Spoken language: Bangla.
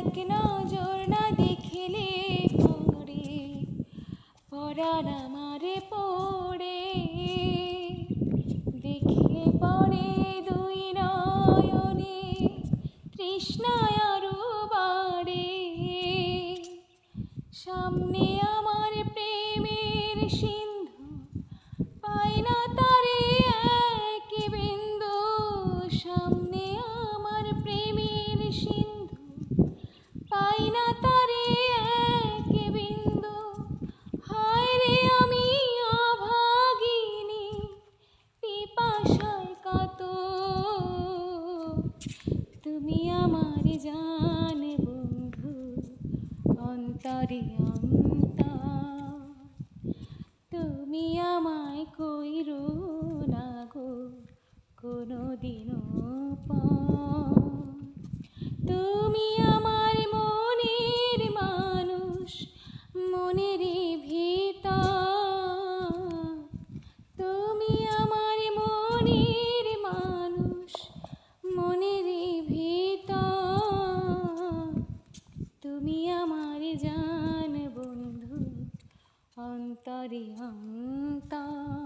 এক নজর না দেখিলে পরে পরাণ আমারে পড়ে, দেখিলে পরে দুই নয়নে তৃষ্ণায় আরো বাড়ে। সামনে আমার প্রেমের সিন্ধু, পাই না তারে এক বিন্দু। সামনে আমার প্রেমের সিন্ধু, পাই না তারে এক বিন্দু। হায় রে আমি অভাগিনী, পিপাসায় কাতর। তুমি আমার জান বন্ধু, অন্তরে অন্তর। তুমি আমায় কইরো না গো কোনোদিনও পর। তুমি আমার মনের মানুষ, মনের ভিতর। তুমি আমার মনের মানুষ, মনের ভিতর। তুমি আমার জান বন্ধু, অন্তরে অন্তর।